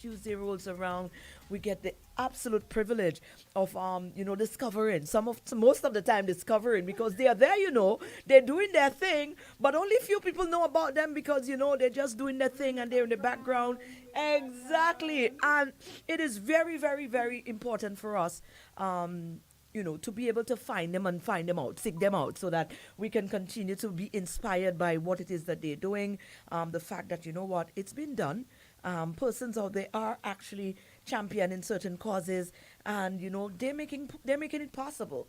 Tuesday rolls around, we get the absolute privilege of discovering most of the time discovering, because they are there, they're doing their thing, but only few people know about them because they're just doing their thing and they're in the background. Exactly. And it is very, very, very important for us to be able to find them and find them out, seek them out, so that we can continue to be inspired by what it is that they're doing. The fact that, it's been done. Persons out there are actually championing certain causes, and they're making it possible,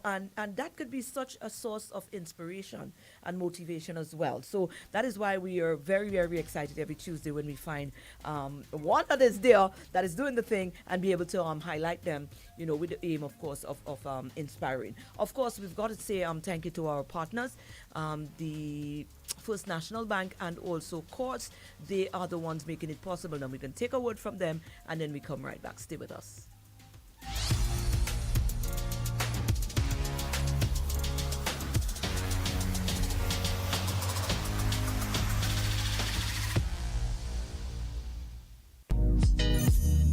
and that could be such a source of inspiration and motivation as well. So that is why we are very, very excited every Tuesday when we find one that is there, that is doing the thing, and be able to highlight them, with the aim, of course, of inspiring. Of course, we've got to say thank you to our partners, the First National Bank and also Courts. They are the ones making it possible. Now we can take a word from them and then we come right back. Stay with us.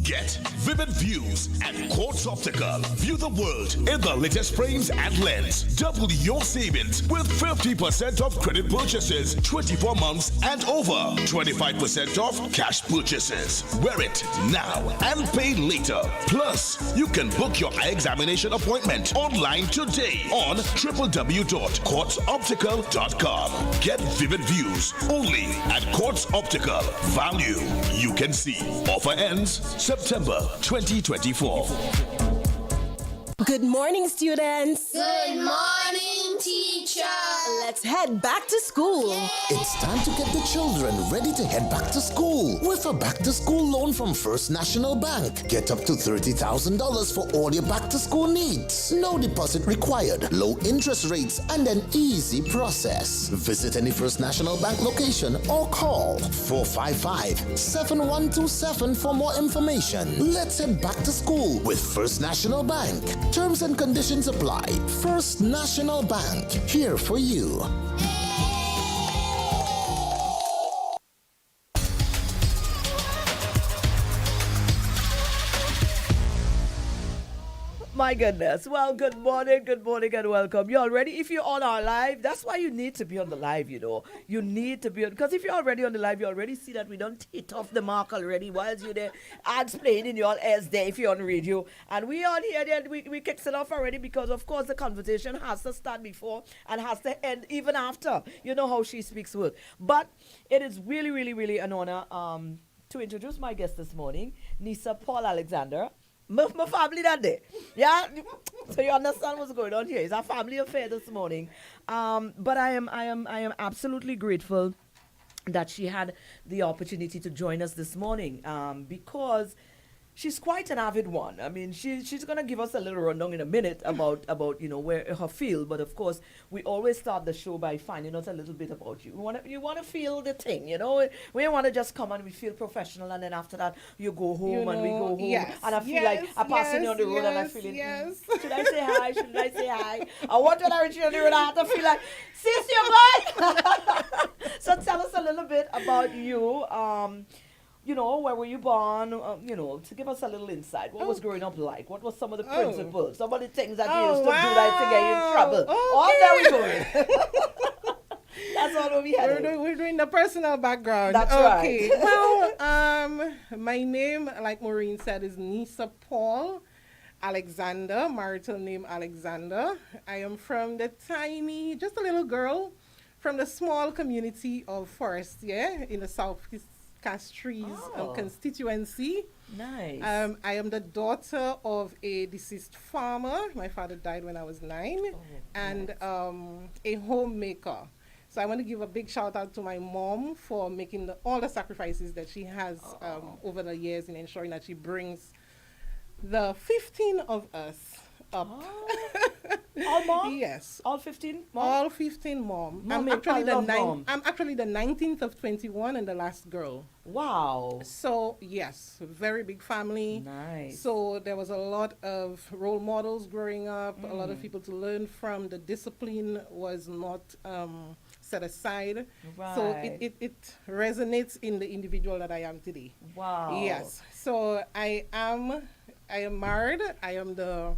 Get vivid views at Quartz Optical. View the world in the latest frames and lens. Double your savings with 50% off credit purchases, 24 months and over. 25% off cash purchases. Wear it now and pay later. Plus, you can book your eye examination appointment online today on www.quartzoptical.com. Get vivid views only at Quartz Optical. Value you can see. Offer ends September 2024. Good morning, students. Good morning, teacher. Let's head back to school. Yay! It's time to get the children ready to head back to school with a back-to-school loan from First National Bank. Get up to $30,000 for all your back-to-school needs. No deposit required, low interest rates, and an easy process. Visit any First National Bank location or call 455-7127 for more information. Let's head back to school with First National Bank. Terms and conditions apply. First National Bank, here for you. My goodness. Well, good morning, and welcome. You already, if you're on our live, that's why you need to be on the live, You need to be on, because if you're already on the live, you already see that we don't hit off the mark already whilst you're there. Ads playing in your ears there if you're on radio. And we on here, then we kicks it off already because, of course, the conversation has to start before and has to end even after. You know how she speaks work. But it is really, really, really an honor to introduce my guest this morning, Nissa Paul Alexander. My family that day. Yeah? So you understand what's going on here. It's a family affair this morning. But I am absolutely grateful that she had the opportunity to join us this morning, because she's quite an avid one. I mean, she's going to give us a little rundown in a minute about where her field. But of course, we always start the show by finding out a little bit about you. You want to feel the thing, We want to just come and we feel professional, and then after that you go home and we go home. Yes, and I feel like I'm passing you on the road and I feel should I say hi? Shouldn't I say hi? I want when I reach you on the road, I have to feel like, sis, your boy. So tell us a little bit about you. Where were you born? To give us a little insight. What was growing up like? What was some of the principles? Some of the things that you used to do that to get you in trouble? Oh, there we go. That's all we had. We're doing the personal background. That's okay. right. Well, my name, like Mareen said, is Nissa Paul Alexander, marital name Alexander. I am from the tiny, just a little girl, from the small community of Forestier in the Southeast Castries constituency. Nice. I am the daughter of a deceased farmer. My father died when I was 9, and a homemaker. So I want to give a big shout out to my mom for making all the sacrifices that she has over the years in ensuring that she brings the 15 of us up. All mom? Yes. All 15 mom? All 15 mom. I'm actually the I'm actually the 19th of 21 and the last girl. Wow. So, yes, very big family. Nice. So there was a lot of role models growing up, a lot of people to learn from. The discipline was not set aside. Right. So it resonates in the individual that I am today. Wow. Yes. So I am married. I am the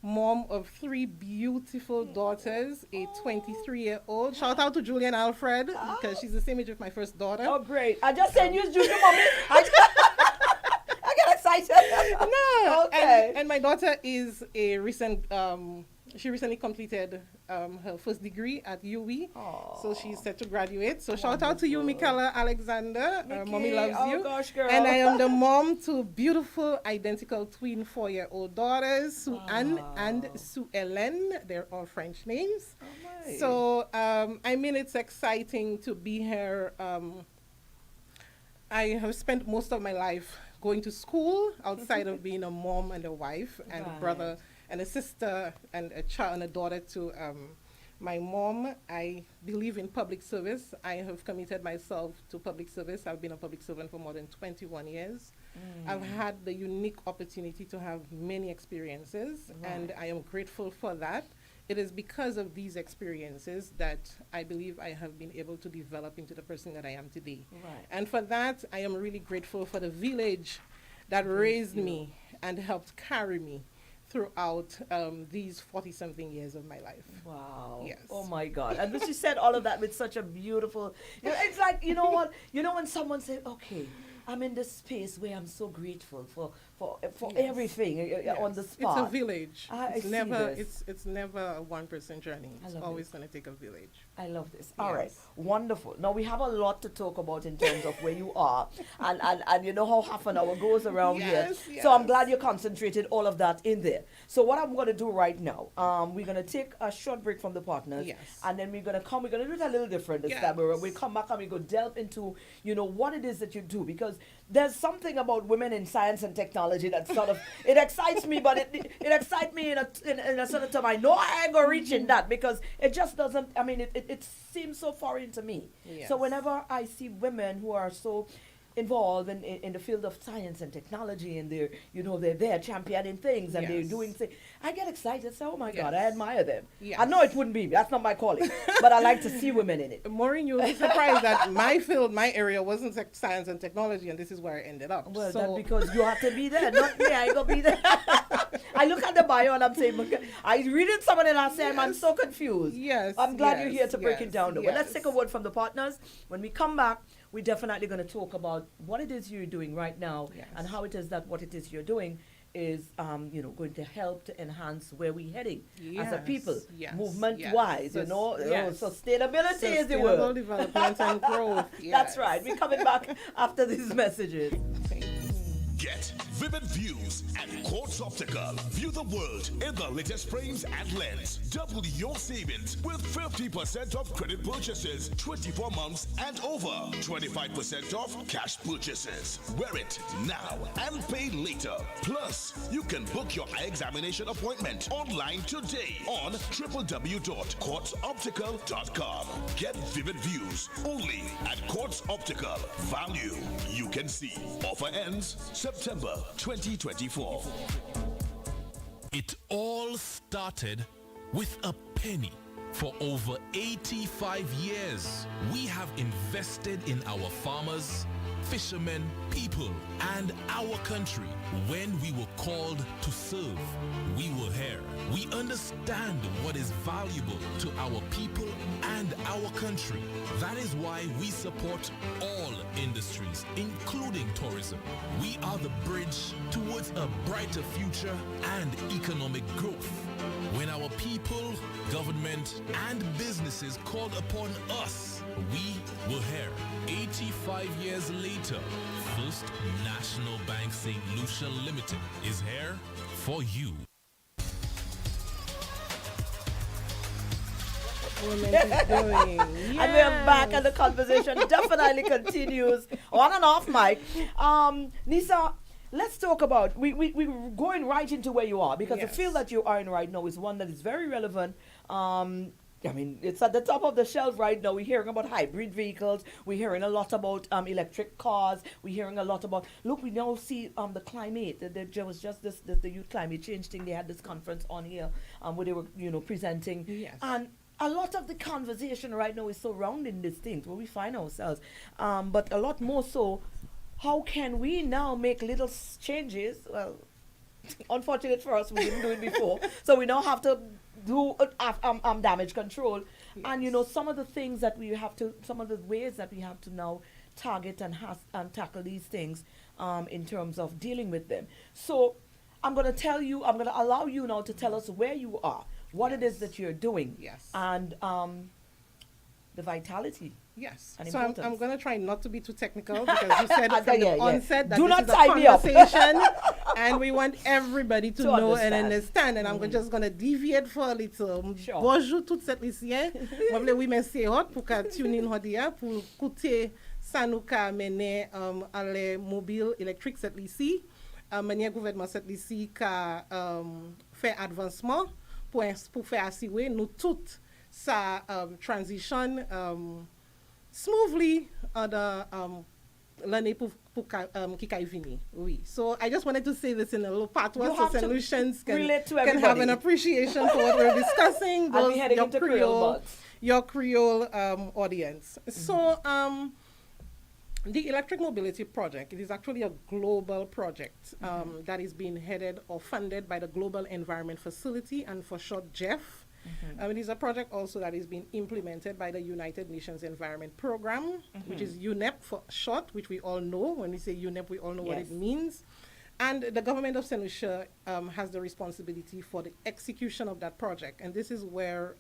mom of 3 beautiful daughters, a 23-year-old. Shout out to Julie and Alfred, because she's the same age of my first daughter. Oh, great. I just said use Juju, mommy. I get excited. No. Okay. And my daughter is a recent, she recently completed her first degree at UWI. So she's set to graduate. So shout out to you, Michaela Alexander. Mommy loves you. Oh, gosh, girl. And I am the mom to beautiful identical twin 4-year-old daughters, Sue Anne and Sue Ellen. They're all French names. nice. So I mean, it's exciting to be here. I have spent most of my life going to school outside of being a mom and a wife and a brother and a sister and a child and a daughter to my mom. I believe in public service. I have committed myself to public service. I've been a public servant for more than 21 years. I've had the unique opportunity to have many experiences, and I am grateful for that. It is because of these experiences that I believe I have been able to develop into the person that I am today. And for that, I am really grateful for the village that raised me and helped carry me throughout these 40-something years of my life. Wow. Yes. Oh my God. And she said all of that with such a beautiful, it's like, you know what, when someone says, okay, I'm in this space where I'm so grateful for everything on the spot. It's a village. I see never this. it's never a one-person journey. It's always going to take a village. I love this. All right. Wonderful. Now we have a lot to talk about in terms of where you are and you know how half an hour goes around here. So I'm glad you concentrated all of that in there. So what I'm going to do right now, we're going to take a short break from the partners. And then we're going to do it a little different this time. We'll come back and we go delve into, what it is that you do, because there's something about women in science and technology that sort of, it excites me, but it excites me in a sort of term. I know I ain't gonna reach in that because it just doesn't, I mean, it seems so foreign to me. So whenever I see women who are so involved in the field of science and technology, and they're there championing things and they're doing things, I get excited. Say, oh my God, I admire them. I know it wouldn't be me. That's not my calling, but I like to see women in it. Maureen, you'll be surprised that my field, my area wasn't science and technology, and this is where I ended up. Well, that's because you have to be there, not me. I ain't gonna be there. I look at the bio and I'm saying, I reading someone and I say, I'm so confused. I'm glad you're here to break it down though. But let's take a word from the partners. When we come back, we're definitely going to talk about what it is you're doing right now and how it is that what it is you're doing is, going to help to enhance where we're heading as a people, movement-wise, sustainability is the word. Sustainable development and growth. That's right. We're coming back after these messages. Get vivid views at Quartz Optical. View the world in the latest frames and lens. Double your savings with 50% off credit purchases, 24 months and over. 25% off cash purchases. Wear it now and pay later. Plus, you can book your eye examination appointment online today on www.quartzoptical.com. Get vivid views only at Quartz Optical. Value you can see. Offer ends September 2024. It all started with a penny. For over 85 years, we have invested in our farmers, fishermen, people, and our country. When we were called to serve, we were here. We understand what is valuable to our people and our country. That is why we support all industries, including tourism. We are the bridge towards a brighter future and economic growth. When our people, government, and businesses called upon us, we were here. 85 years later, First National Bank St. Lucia Limited is here for you. And we're back and the conversation definitely continues on and off mic. Nissa, let's talk about, we're going right into where you are, because the field that you are in right now is one that is very relevant. I mean, it's at the top of the shelf right now. We're hearing about hybrid vehicles. We're hearing a lot about electric cars. We're hearing a lot about, look, we now see the climate. There was just the youth climate change thing. They had this conference on here where they were, presenting. And a lot of the conversation right now is surrounding these things where we find ourselves. But a lot more so, how can we now make little changes? Well, unfortunate for us, we didn't do it before. So we now have to do damage control. Yes. And, some of the things that we have to, some of the ways that we have to now target and tackle these things in terms of dealing with them. So I'm going to allow you now to tell us where you are, what it is that you're doing. Yes. And the vitality. Yes. And So I'm importance. going to try not to be too technical because you said from the onset that Do this not is a tie me up. conversation and we want everybody to To know and understand. understand. And I'm just going to deviate for a little. Sure. Bonjour toutes cette lycéens. Moi vle oui merci hot pour ka tune in hodia pour écouter ça nous ka mener à les mobiles électriques cette lycée. Manière gouvernement cette lycée ka fait avancement pour faire assurer nous toutes sa transition smoothly l'année qui ka venir. Oui. So I just wanted to say this in a little patois You so have to solutions relate to can have everybody. an appreciation for what we're discussing. I'll be heading into Creole buds. Your Creole audience. So the electric mobility project, it is actually a global project that is being headed or funded by the Global Environment Facility, and for short, GEF. It is a project also that is being implemented by the United Nations Environment Program, which is UNEP for short, which we all know. When we say UNEP, we all know what Yes. it means. And the government of St. Lucia has the responsibility for the execution of that project. And this is where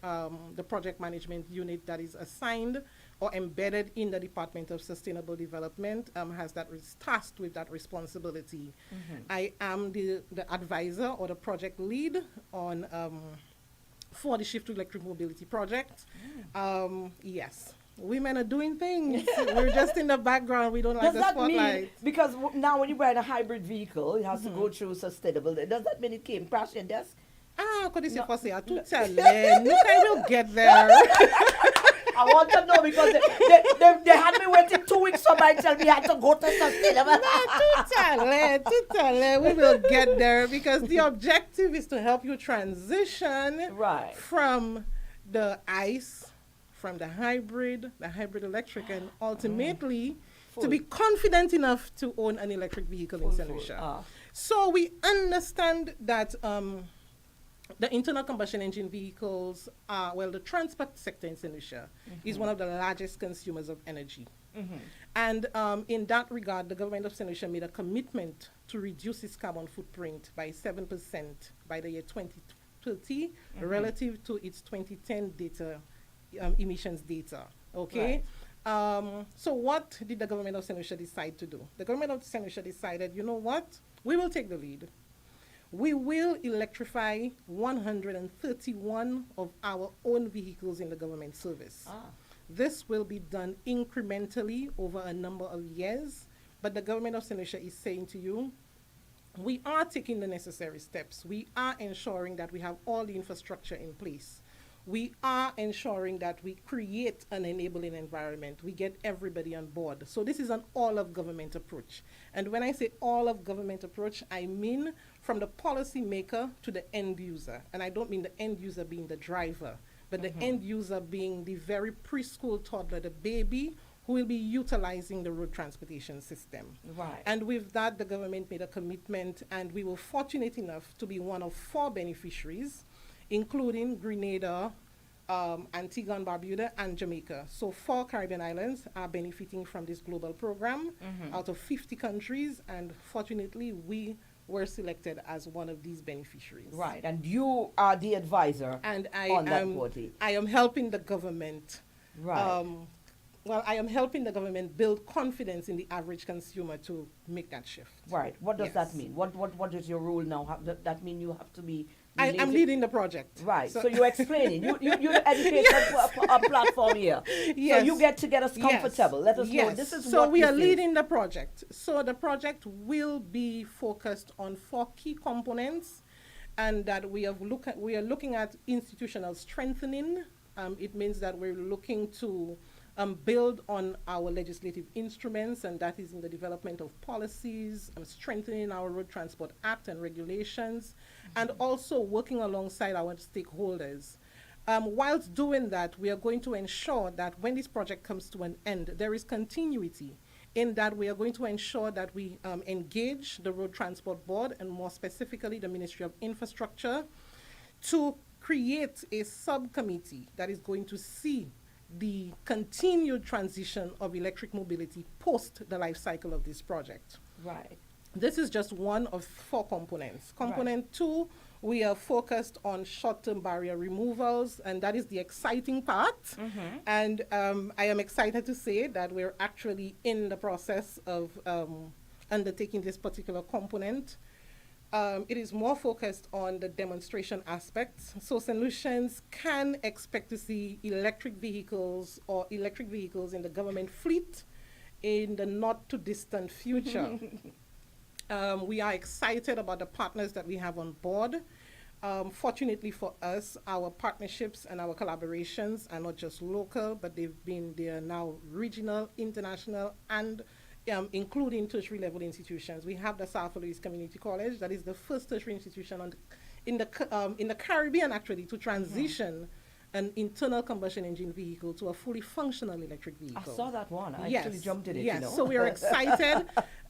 the project management unit that is assigned or embedded in the Department of Sustainable Development has that tasked with that responsibility. I am the advisor or the project lead on for the Shift to Electric Mobility project. Yes. Women are doing things. We're just in the background. We don't like Does the that spotlight. mean, because now when you ride a hybrid vehicle, it has to go through sustainable. Does that mean it came crash your desk? Could you say No. for say, tout à l'heure. Look, I will get there. I want to know because they had me waiting 2 weeks for my tell me I had to go to sustainable. Tout à l'heure. We will get there because the objective is to help you transition Right. from the ICE, from the hybrid electric, and ultimately to be confident enough to own an electric vehicle in St. Lucia. So we understand that the internal combustion engine vehicles are, the transport sector in St. Lucia is one of the largest consumers of energy. And in that regard, the government of St. Lucia made a commitment to reduce its carbon footprint by 7% by the year 2030 relative to its 2010 data, emissions data. Okay? So what did the government of St. Lucia decide to do? The government of St. Lucia decided, you know what? We will take the lead. We will electrify 131 of our own vehicles in the government service. This will be done incrementally over a number of years, but the government of St. Lucia is saying to you, we are taking the necessary steps. We are ensuring that we have all the infrastructure in place. We are ensuring that we create an enabling environment. We get everybody on board. So this is an all-of-government approach. And when I say all-of-government approach, I mean from the policymaker to the end user. And I don't mean the end user being the driver, but the end user being the very preschool toddler, the baby, who will be utilizing the road transportation system. Right. And with that, the government made a commitment, and we were fortunate enough to be one of 4 beneficiaries, including Grenada, Antigua and Barbuda, and Jamaica. So 4 Caribbean islands are benefiting from this global program out of 50 countries, and fortunately, we were selected as one of these beneficiaries. Right, and you are the advisor And on that body. I am helping the government. Right. I am helping the government build confidence in the average consumer to make that shift. Right. What does Yes. that mean? What is your role now? That mean you have to be I'm related- leading the project. Right. So you're explaining. You're the education platform here. Yes. So you get to get us Yes. comfortable. Let us know Yes. this is so what we this are is. leading the project. So the project will be focused on 4 key components, and that we are looking at institutional strengthening. It means that we're looking to build on our legislative instruments, and that is in the development of policies, strengthening our Road Transport Act and regulations, and also working alongside our stakeholders Whilst doing that, we are going to ensure that when this project comes to an end, there is continuity in that we are going to ensure that we engage the Road Transport Board and more specifically the Ministry of Infrastructure to create a subcommittee that is going to see the continued transition of electric mobility post the life cycle of this project. Right. This is just one of 4 components. Component 2, we are focused on short-term barrier removals, and that is the exciting part. And I am excited to say that we're actually in the process of undertaking this particular component. It is more focused on the demonstration aspects. So St. Lucians can expect to see electric vehicles or electric vehicles in the government fleet in the not too distant future. We are excited about the partners that we have on board. Fortunately for us, our partnerships and our collaborations are not just local, but they are now regional, international, and including tertiary level institutions. We have the South Louis Community College, that is the first tertiary institution in the Caribbean actually to transition an internal combustion engine vehicle to a fully functional electric vehicle. I saw that one. I actually jumped in it. Yes, You know? so we are excited.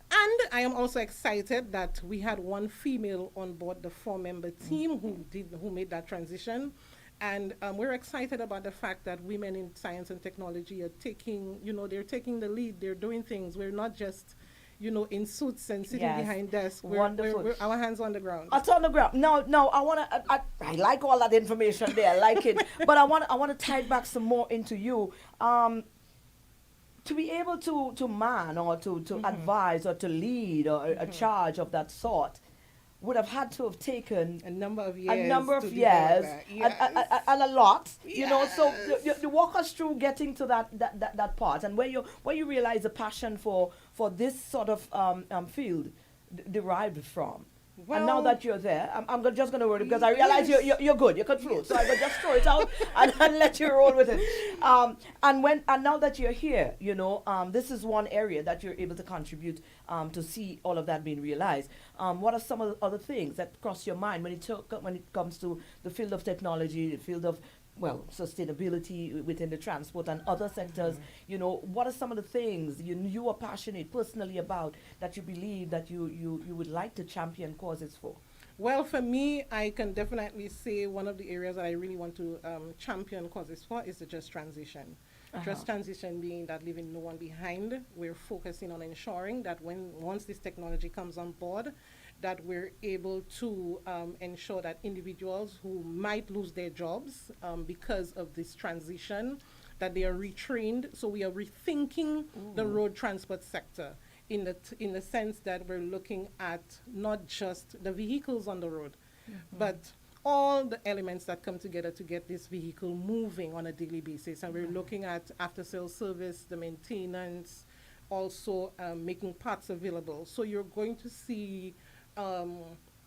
And I am also excited that we had one female on board the 4-member team who made that transition. And we're excited about the fact that women in science and technology are taking, they're taking the lead. They're doing things. We're not just, in suits and sitting behind desks. Wonderful. We're our hands on the ground. It's on the ground. No, I want to. I like all that information there. I like it, but I want to tie it back some more into you. To be able to man or to advise or to lead or a charge of that sort would have had to have taken a number of years and a lot, Yes. So you walk us through getting to that part and where you realize the passion for this sort of field derived from. Well, and now that you're there, I'm just going to word it because I realize you're good. You can float, so I will just throw it out and let you roll with it. And now that you're here, this is one area that you're able to contribute to see all of that being realized. What are some of the other things that cross your mind when it comes to the field of technology, the field of sustainability within the transport and other sectors? What are some of the things you are passionate personally about that you believe that you would like to champion causes for? Well, for me, I can definitely say one of the areas that I really want to champion causes for is the just transition. Just transition being that leaving no one behind. We're focusing on ensuring that once this technology comes on board, that we're able to ensure that individuals who might lose their jobs because of this transition, that they are retrained. So we are rethinking the road transport sector in the sense that we're looking at not just the vehicles on the road, but all the elements that come together to get this vehicle moving on a daily basis. And we're looking at after-sales service, the maintenance, also making parts available. So you're going to see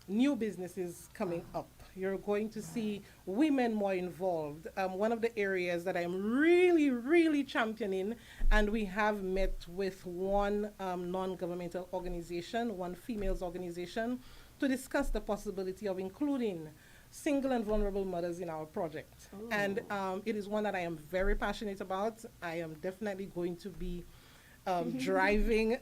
new businesses coming up. You're going to see women more involved. One of the areas that I'm really, really championing, and we have met with one non-governmental organization, one females organization, to discuss the possibility of including single and vulnerable mothers in our project. And it is one that I am very passionate about. I am definitely going to be driving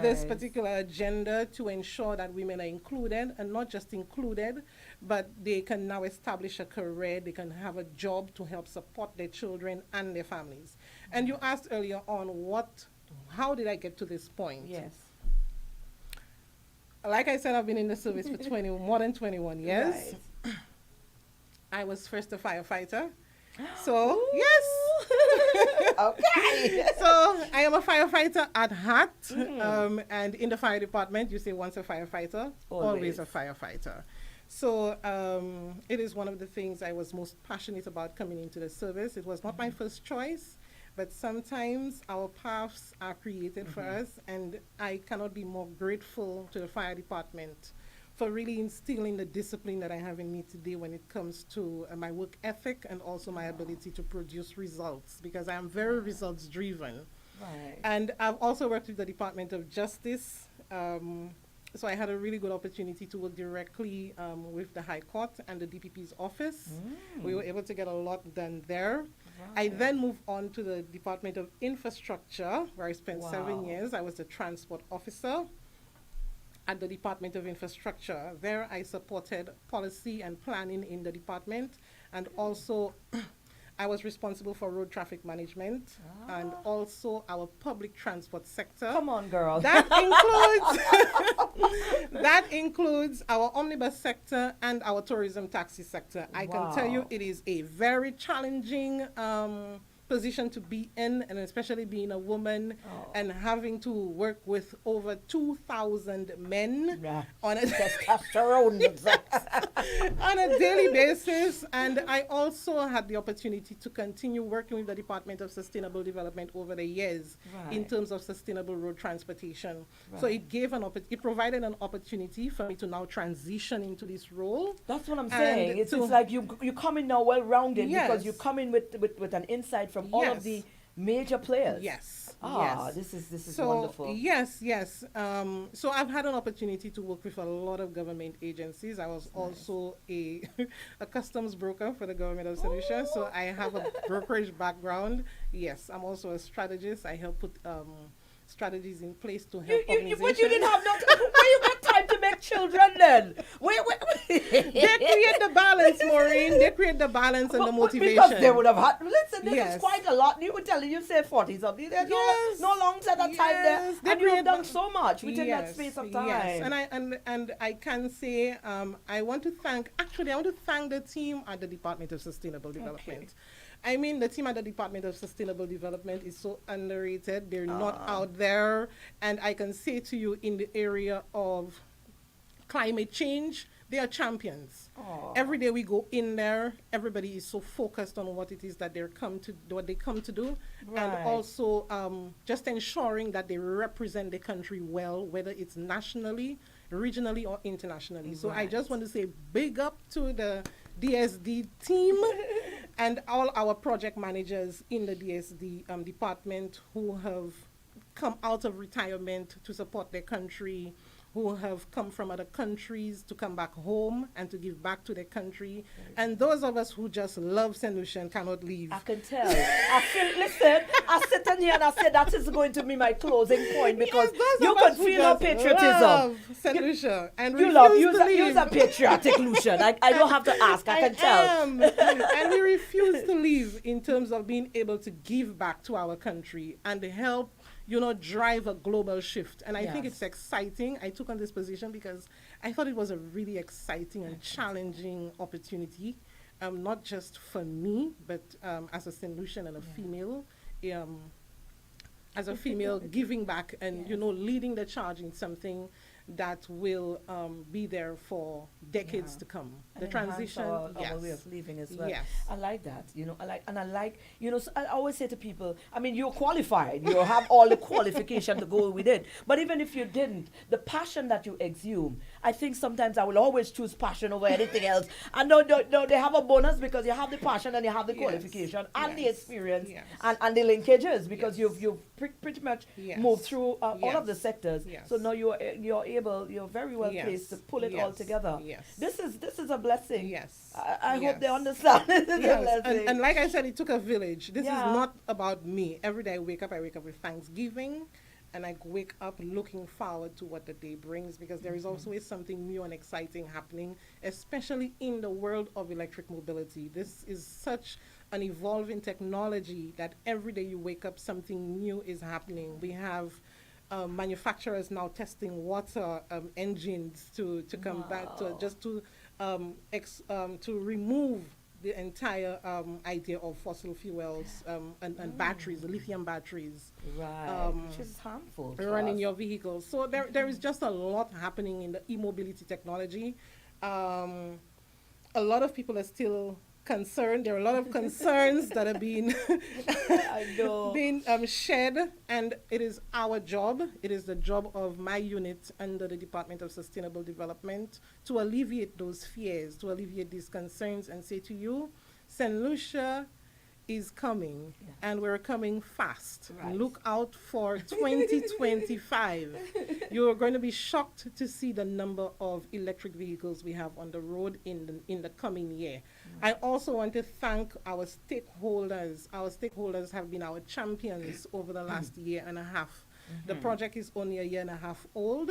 this particular agenda to ensure that women are included, and not just included, but they can now establish a career, they can have a job to help support their children and their families. And you asked earlier on how did I get to this point? Yes. Like I said, I've been in the service for more than 21 years. Right. I was first a firefighter. So, yes. Okay. So, I am a firefighter at heart. And in the fire department, you say once a firefighter, always a firefighter. So, it is one of the things I was most passionate about coming into the service. It was not my first choice, but sometimes our paths are created for us, and I cannot be more grateful to the fire department for really instilling the discipline that I have in me today when it comes to my work ethic and also my ability to produce results, because I am very results driven. Right. And I've also worked with the Department of Justice So I had a really good opportunity to work directly with the High Court and the DPP's office. We were able to get a lot done there. I then moved on to the Department of Infrastructure, where I spent 7 years. I was the transport officer at the Department of Infrastructure. There I supported policy and planning in the department, and also I was responsible for road traffic management and also our public transport sector. Come on, girl. That includes that includes our omnibus sector and our tourism taxi sector. I can tell you it is a very challenging position to be in, and especially being a woman and having to work with over 2,000 men on a on a daily basis. And I also had the opportunity to continue working with the Department of Sustainable Development over the years in terms of sustainable road transportation. So it gave it provided an opportunity for me to now transition into this role. That's what I'm saying. It's like you come in now well-rounded because you come in with an insight from all of the major players. Yes. This is so, wonderful. Yes. So I've had an opportunity to work with a lot of government agencies. I was also a customs broker for the government of St. Lucia. So I have a brokerage background. Yes, I'm also a strategist. I help put strategies in place to help organizations. But you didn't have no time. Where you got time to make children then? They create the balance, Mareen. They create the balance and the motivation. Because they would have had, listen, this is quite a lot. You were telling, you say 40 something. There's no long set of time there. And you have done so much within that space of time. Yes, and I can say I want to thank the team at the Department of Sustainable Development. I mean, the team at the Department of Sustainable Development is so underrated. They're not out there. And I can say to you, in the area of climate change, they are champions. Every day we go in there, everybody is so focused on what it is that they come to do. And also just ensuring that they represent the country well, whether it's nationally, regionally, or internationally. So I just want to say big up to the DSD team and all our project managers in the DSD department who have come out of retirement to support their country, who have come from other countries to come back home and to give back to their country. And those of us who just love St. Lucia and cannot leave. I can tell. I sit in here and I said that is going to be my closing point, because you can feel our patriotism. St. Lucia and you love use a patriotic Lucian. I don't have to ask. I can tell. And we refuse to leave in terms of being able to give back to our country and help drive a global shift. And I think it's exciting. I took on this position because I thought it was a really exciting and challenging opportunity, not just for me, but as a St. Lucian and a female, giving back and, leading the charge in something that will be there for decades to come. And the transition, our way of living as well. Yes. I like that. So I always say to people, I mean, you're qualified. You have all the qualification to go with it. But even if you didn't, the passion that you exhume, I think sometimes I will always choose passion over anything else. And no, they have a bonus because you have the passion and you have the qualification and the experience and the linkages, because you've pretty much moved through all of the sectors. So now you're very well placed to pull it all together. This is a blessing. I hope they understand. And like I said, it took a village. This is not about me. Every day I wake up with thanksgiving, and I wake up looking forward to what the day brings, because there is always something new and exciting happening, especially in the world of electric mobility. This is such an evolving technology that every day you wake up, something new is happening. We have manufacturers now testing water engines to come back to remove the entire idea of fossil fuels and batteries, lithium batteries, which is harmful running your vehicles. So there is just a lot happening in the e-mobility technology. A lot of people are still concerned. There are a lot of concerns that are being shared, and it is our job. It is the job of my unit under the Department of Sustainable Development to alleviate those fears, to alleviate these concerns, and say to you, St. Lucia is coming, and we're coming fast. Right. Look out for 2025. You're going to be shocked to see the number of electric vehicles we have on the road in the coming year. I also want to thank our stakeholders. Our stakeholders have been our champions over the last year and a half. The project is only a year and a half old.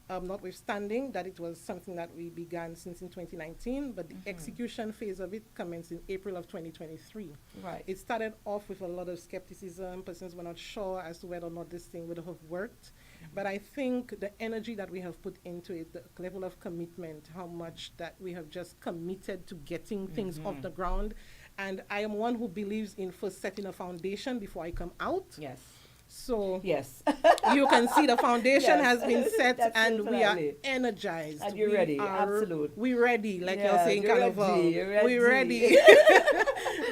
Notwithstanding that it was something that we began since in 2019, but the execution phase of it commenced in April of 2023. Right. It started off with a lot of skepticism. Persons were not sure as to whether or not this thing would have worked. But I think the energy that we have put into it, the level of commitment, how much that we have just committed to getting things off the ground. And I am one who believes in first setting a foundation before I come out. Yes. So Yes. you can see the foundation Yes. has been set, That's and we are definitely. energized. And you're We ready, are- absolute. We're ready, like you're Yeah, saying, you're Carnival. ready, you're We're ready. ready.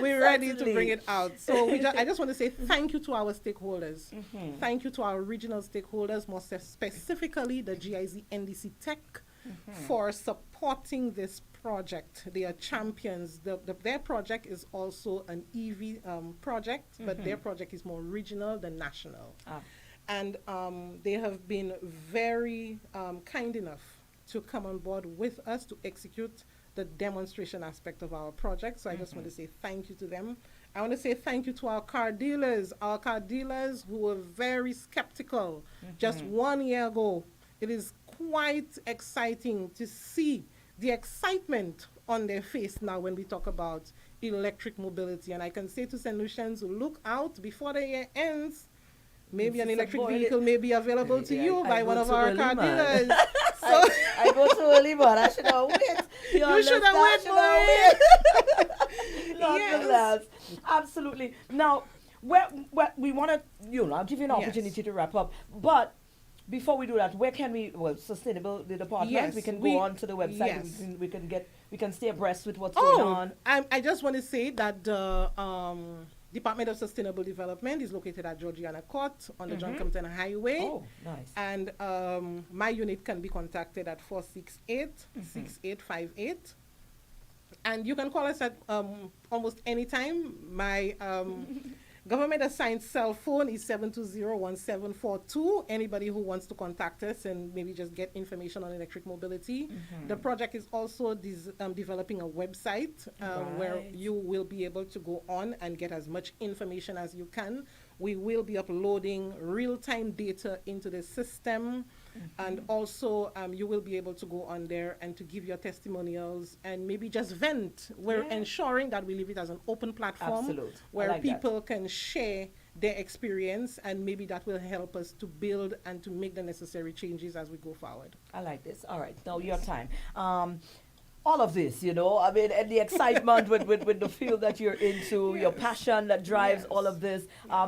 We're ready to Certainly. bring it out. So I just want to say thank you to our stakeholders. Thank you to our regional stakeholders, more specifically the GIZ NDC Tech, for supporting this project. They are champions. Their project is also an EV project, but their project is more regional than national. And they have been very kind enough to come on board with us to execute the demonstration aspect of our project. So I just want to say thank you to them. I want to say thank you to our car dealers who were very skeptical just 1 year ago. It is quite exciting to see the excitement on their face now when we talk about electric mobility. And I can say to St. Lucians, look out before the year ends. Maybe an electric vehicle may be available to you I by go one of too our early, car man. dealers. So I go too early, but I should have waited. you should have waited more. Nonetheless, absolutely. Now, we want to, I'll give you an opportunity to wrap up. But before we do that, where can we, sustainable the department, Yes, we can we- go on to the website. yes. We can stay abreast with what's going on. I just want to say that the Department of Sustainable Development is located at Georgiana Court on the John Compton Highway. Oh, nice. And my unit can be contacted at 468-6858. And you can call us at almost any time. My government assigned cell phone is 720-1742. Anybody who wants to contact us and maybe just get information on electric mobility. The project is also developing a website where Right. you will be able to go on and get as much information as you can. We will be uploading real-time data into the system. And also you will be able to go on there and to give your testimonials and maybe just vent. We're ensuring that we leave it as an open platform Absolute. I where like that. people can share their experience, and maybe that will help us to build and to make the necessary changes as we go forward. I like this. All right, now your time. All of this, and the excitement with the field that you're into, your passion that drives all of this,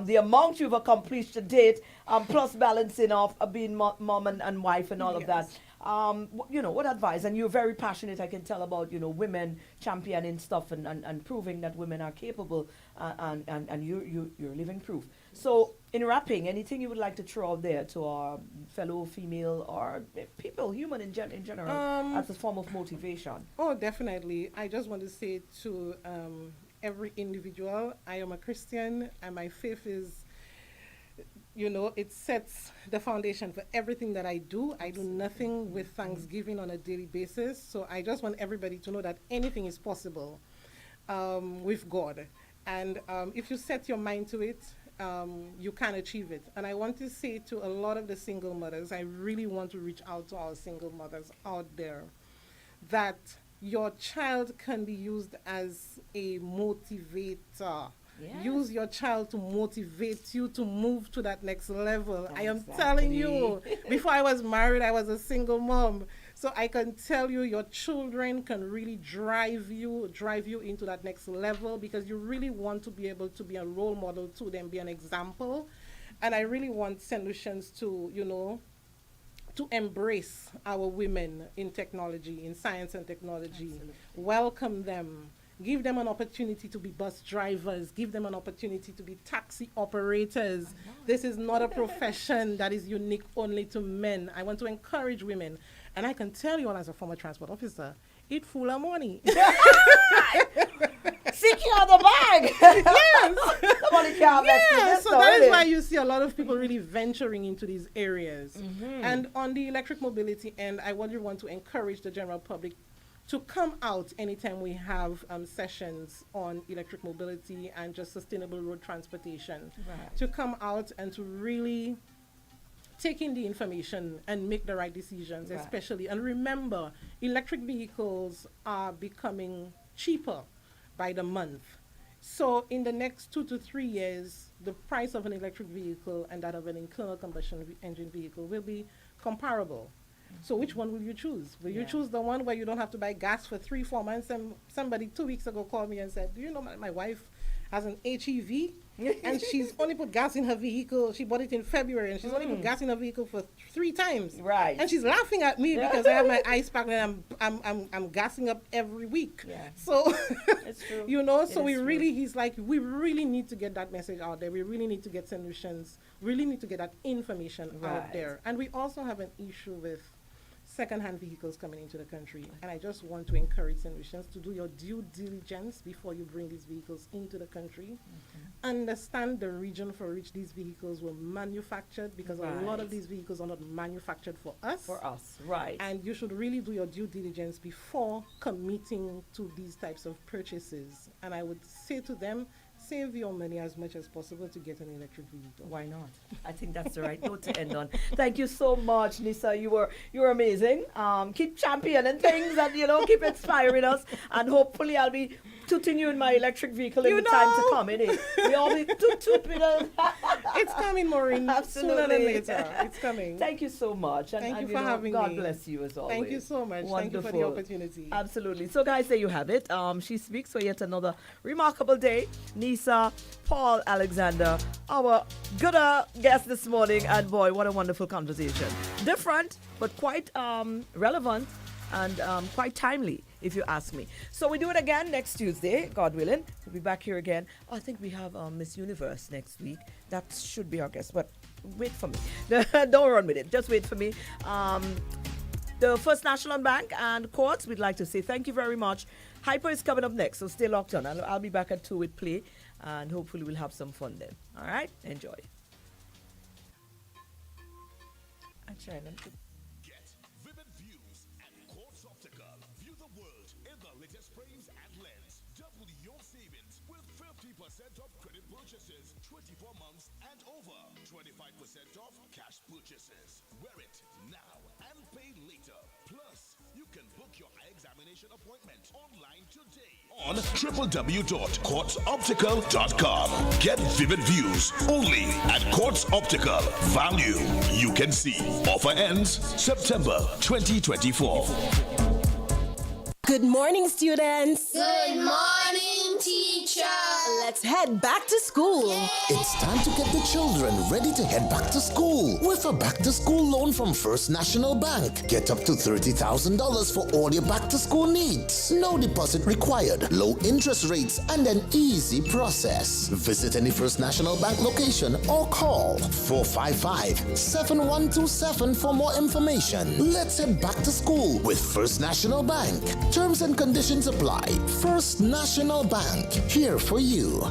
the amount you've accomplished to date, plus balancing off being mom and wife and all of that. What advice? And you're very passionate, I can tell, about, women championing stuff and proving that women are capable, and you're living proof. So, in wrapping, anything you would like to throw out there to our fellow female or people, human in general, as a form of motivation? Oh, definitely. I just want to say to every individual, I am a Christian, and my faith is, it sets the foundation for everything that I do. I do nothing with thanksgiving on a daily basis. So I just want everybody to know that anything is possible with God. And if you set your mind to it, you can achieve it. And I want to say to a lot of the single mothers, I really want to reach out to our single mothers out there, that your child can be used as a motivator. Yes. Use your child to motivate you to move to that next level. I am telling you, before I was married, I was a single mom. So I can tell you, your children can really drive you into that next level, because you really want to be able to be a role model to them, be an example. And I really want St. Lucians to, to embrace our women in technology, in science and technology. Absolutely. Welcome them. Give them an opportunity to be bus drivers. Give them an opportunity to be taxi operators. This is not a profession that is unique only to men. I want to encourage women. And I can tell you, as a former transport officer, it's full of money. secure the bag. Yes. Somebody can't mess with Yeah, this so now, that is innit? why you see a lot of people really venturing into these areas. And on the electric mobility end, I would want to encourage the general public to come out anytime we have sessions on electric mobility and just sustainable road transportation. Right. To come out and to really take in the information and make the right decisions, Right. especially. And remember, electric vehicles are becoming cheaper by the month. So in the next 2 to 3 years, the price of an electric vehicle and that of an internal combustion engine vehicle will be comparable. So which one will you choose? Will you Yeah. choose the one where you don't have to buy gas for 3-4 months? And somebody 2 weeks ago called me and said, do you know my wife has an HEV and she's only put gas in her vehicle. She bought it in February and she's only put gas in her vehicle for 3 times. Right. And she's laughing at me because I have my ice pack and I'm gassing up every week. Yeah. So It's true. you know, It so is we true. really, he's like, we really need to get that message out there. We really need to get solutions. Really need to get that information Right. out there. And we also have an issue with second-hand vehicles coming into the country. And I just want to encourage Saint-Lucians to do your due diligence before you bring these vehicles into the country. Understand the region for which these vehicles were manufactured, because a lot of Right. these vehicles are not manufactured for us. For us, right. And you should really do your due diligence before committing to these types of purchases. And I would say to them, save your money as much as possible to get an electric vehicle. Why not? I think that's the right note to end on. Thank you so much, Nissa. You were amazing. Keep championing things and keep inspiring us. And hopefully I'll be tooting you in my electric vehicle in the time to come. Innit? We all be toot with us. It's coming, Maureen. Absolutely. Sooner than later. It's coming. Thank you so much. And, Thank you and, for having God me. bless you as always. Thank you so much. Thank you for the Wonderful. opportunity. Absolutely. So, guys, there you have it. She speaks for yet another remarkable day. Nissa, Paul Alexander, our good guest this morning. And boy, what a wonderful conversation. Different, but quite relevant and quite timely, if you ask me. So we do it again next Tuesday, God willing. We'll be back here again. I think we have Miss Universe next week. That should be our guest, but wait for me. Don't run with it. Just wait for me. The First National Bank and Courts, we'd like to say thank you very much. Hyper is coming up next, so stay locked on. I'll be back at 2 with Play, and hopefully we'll have some fun then. All right? Enjoy. Get vivid views at Quartz Optical. View the world in the latest frames and lens. Double your savings with 50% off credit purchases, 24 months and over. 25% off cash purchases. Wear it now and pay later. Plus, you can book your eye examination appointment online today on www.quartzoptical.com. Get vivid views only at Quartz Optical. Value you can see. Offer ends September 2024. Good morning, students. Good morning, teacher. Let's head back to school. It's time to get the children ready to head back to school with a back-to-school loan from First National Bank. Get up to $30,000 for all your back-to-school needs. No deposit required, low interest rates, and an easy process. Visit any First National Bank location or call 455-7127 for more information. Let's head back to school with First National Bank. Terms and conditions apply. First National Bank, here for you.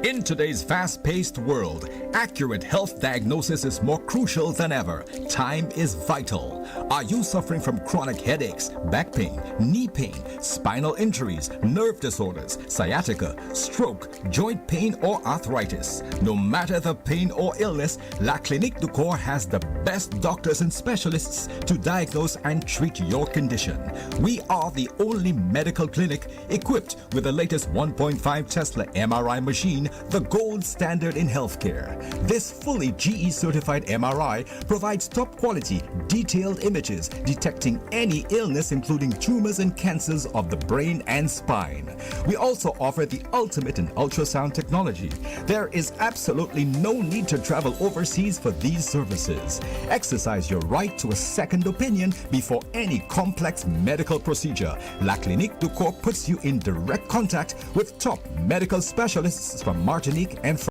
In today's fast-paced world, accurate health diagnosis is more crucial than ever. Time is vital. Are you suffering from chronic headaches, back pain, knee pain, spinal injuries, nerve disorders, sciatica, stroke, joint pain, or arthritis? No matter the pain or illness, La Clinique du Corps has the best doctors and specialists to diagnose and treat your condition. We are the only medical clinic equipped with the latest 1.5 Tesla MRI machine, the gold standard in healthcare. This fully GE certified MRI provides top quality, detailed images detecting any illness including tumors and cancers of the brain and spine. We also offer the ultimate in ultrasound technology. There is absolutely no need to travel overseas for these services. Exercise your right to a second opinion before any complex medical procedure. La Clinique du Corps puts you in direct contact with top medical specialists from Martinique and France.